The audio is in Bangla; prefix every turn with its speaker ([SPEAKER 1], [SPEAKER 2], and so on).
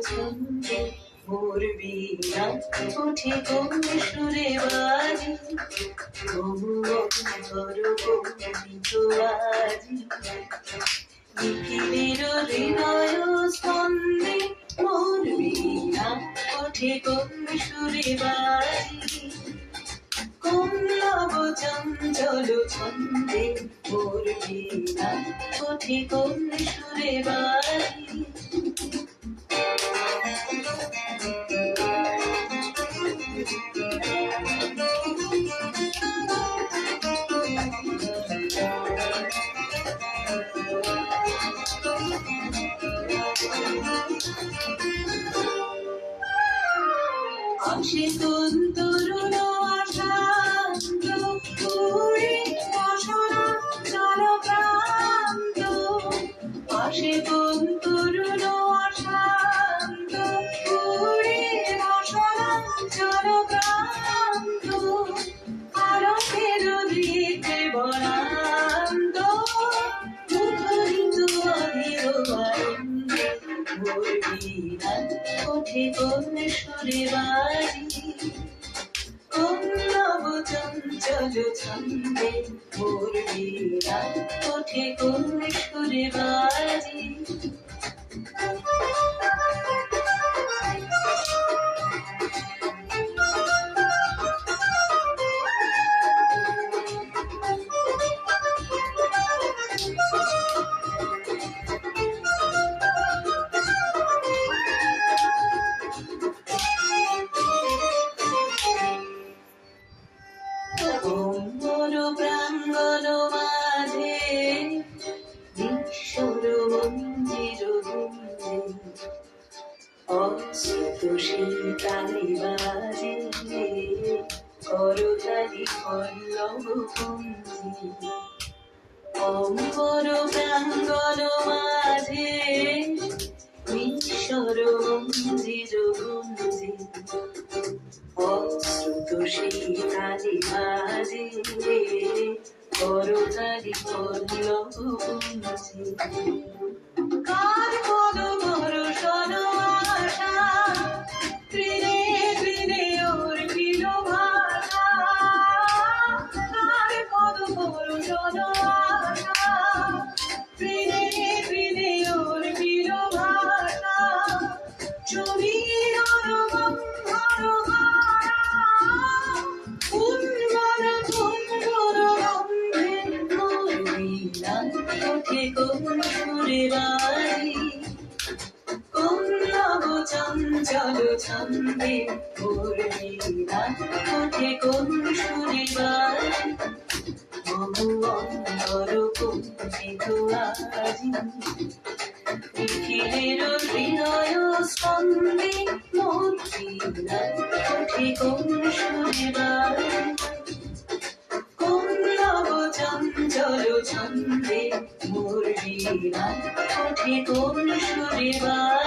[SPEAKER 1] ছন্দে মোর বীণা ওঠে কোন সুরে বাজি তবু অন্তর কম্পিত আজি নিখিলের হৃদয় স্পন্দে মোর বীণা ওঠে কোন সুরে বাজি কোন নব চঞ্চল ছন্দে মোর বীণা ওঠে কোন সুরে বাজি আসে কোন তরুণ আশান্ত উড়ে বাসনা জলপ্রান্ত আসে কোন তরুণ আশান্ত উড়ে বাসনা জলপ্রান্ত আলোকের দিকে বরান্ত মুখরিত অধীর আনন্দে মোর বীণা ওঠে কোন সুরে বাজি কোন নব চঞ্চল ছন্দে মোর বীণা ওঠে কোন সুরে বাজি অম্বর প্রাঙ্গণ মাঝে বিশ্বর মঞ্জির গুঞ্জে অশ্রুত শীতালি বাজে করতালি পল্লব কুঞ্জি অম্বর প্রাঙ্গণ মাঝে বিশ্বর মঞ্জির গুঞ্জে অশ্রুত শীতালি বাজে করতালি পল্লব কুঞ্জি কার পদ বর্ষণ আশা ত্রিনে ত্রিনে ওর কিল ভাষা কার পদ বর্ষণ আশা ত্রিনে ত্রিনে ওর কিল ভাষা ছবির রমন্ধর হারা উন্মন কুঞ্জর গন্ধে মোর বীণা ওঠে কোন সুরে বাজি কোন নব চঞ্চল ছন্দে মোর বীণা ওঠে কোন সুরে বাজি বহু অন্তর কম্পিত আজি নিখিলের হৃদয় স্পন্দে মোর বীণা ওঠে কোন সুরে বাজি কোন নব চঞ্চল ছন্দে মোর বীণা ওঠে কোন সুরে বাজি